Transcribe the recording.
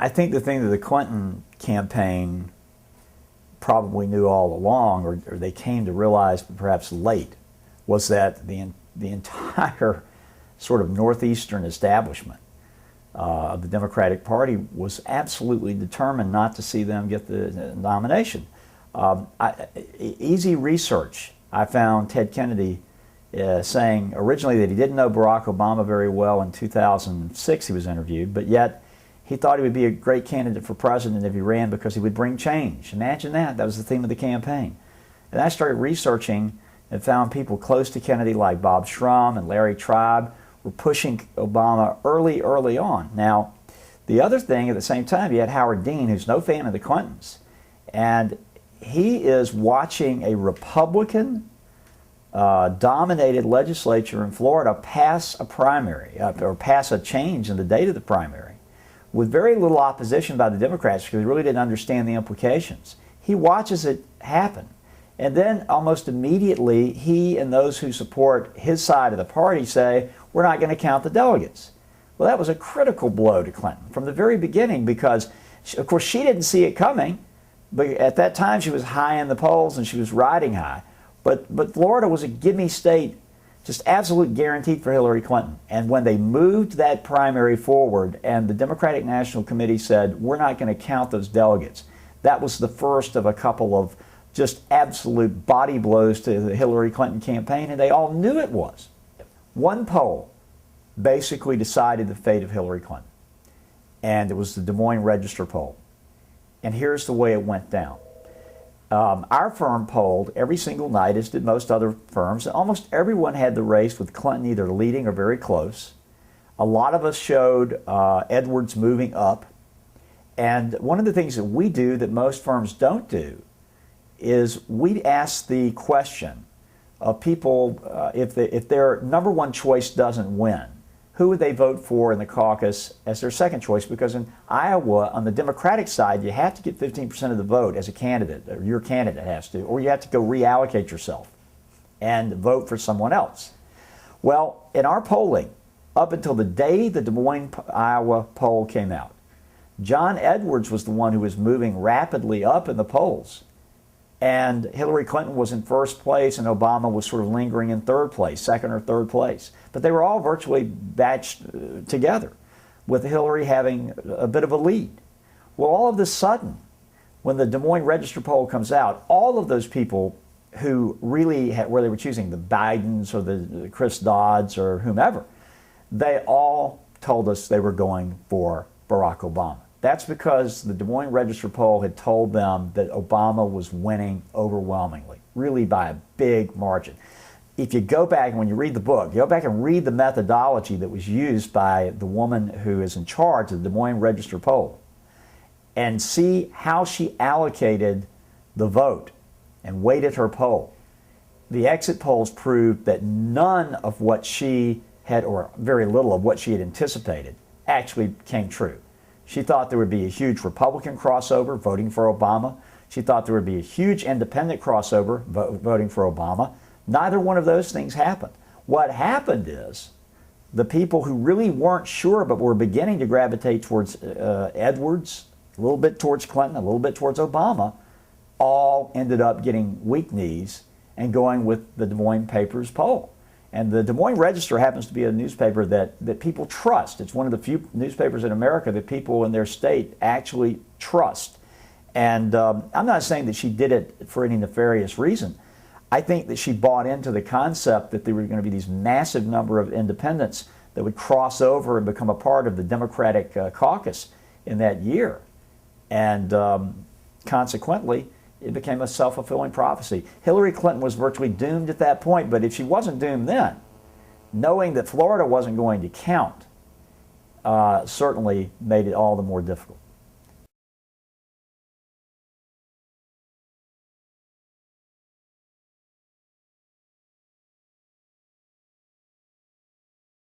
I think the thing that the Clinton campaign probably knew all along, or they came to realize perhaps late, was that the entire sort of northeastern establishment of the Democratic Party was absolutely determined not to see them get the nomination. Easy research, I found Ted Kennedy saying originally that he didn't know Barack Obama very well. In 2006 he was interviewed, but yet he thought he would be a great candidate for president if he ran because he would bring change. Imagine that. That was the theme of the campaign. And I started researching and found people close to Kennedy like Bob Schrum and Larry Tribe were pushing Obama early on. Now, the other thing at the same time, you had Howard Dean, who's no fan of the Clintons, and he is watching a Republican dominated legislature in Florida pass a primary, or pass a change in the date of the primary, with very little opposition by the Democrats because they really didn't understand the implications. He watches it happen. And then almost immediately, he and those who support his side of the party say, we're not going to count the delegates. Well, that was a critical blow to Clinton from the very beginning because, of course, she didn't see it coming. But at that time, she was high in the polls and she was riding high. But Florida was a gimme state, just absolute guaranteed for Hillary Clinton. And when they moved that primary forward and the Democratic National Committee said, we're not going to count those delegates, that was the first of a couple of just absolute body blows to the Hillary Clinton campaign, and they all knew it was. One poll basically decided the fate of Hillary Clinton, and it was the Des Moines Register poll. And here's the way it went down. Our firm polled every single night, as did most other firms. Almost everyone had the race with Clinton either leading or very close. A lot of us showed Edwards moving up. And one of the things that we do that most firms don't do is we ask the question of people, if their number one choice doesn't win, who would they vote for in the caucus as their second choice? Because in Iowa, on the Democratic side, you have to get 15% of the vote as a candidate, or your candidate has to, or you have to go reallocate yourself and vote for someone else. Well, in our polling, up until the day the Des Moines, Iowa poll came out, John Edwards was the one who was moving rapidly up in the polls. And Hillary Clinton was in first place, and Obama was sort of lingering in third place, second or third place. But they were all virtually batched together, with Hillary having a bit of a lead. Well, all of a sudden, when the Des Moines Register poll comes out, all of those people who really had, where they were choosing the Bidens or the Chris Dodds or whomever, they all told us they were going for Barack Obama. That's because the Des Moines Register poll had told them that Obama was winning overwhelmingly, really by a big margin. If you go back and when you read the book, go back and read the methodology that was used by the woman who is in charge of the Des Moines Register poll and see how she allocated the vote and weighted her poll. The exit polls proved that none of what she had, or very little of what she had anticipated, actually came true. She thought there would be a huge Republican crossover voting for Obama. She thought there would be a huge independent crossover voting for Obama. Neither one of those things happened. What happened is the people who really weren't sure but were beginning to gravitate towards Edwards, a little bit towards Clinton, a little bit towards Obama, all ended up getting weak knees and going with the Des Moines paper's poll. And the Des Moines Register happens to be a newspaper that people trust. It's one of the few newspapers in America that people in their state actually trust. And I'm not saying that she did it for any nefarious reason. I think that she bought into the concept that there were going to be these massive number of independents that would cross over and become a part of the Democratic caucus in that year. And consequently, it became a self-fulfilling prophecy. Hillary Clinton was virtually doomed at that point, but if she wasn't doomed then, knowing that Florida wasn't going to count certainly made it all the more difficult.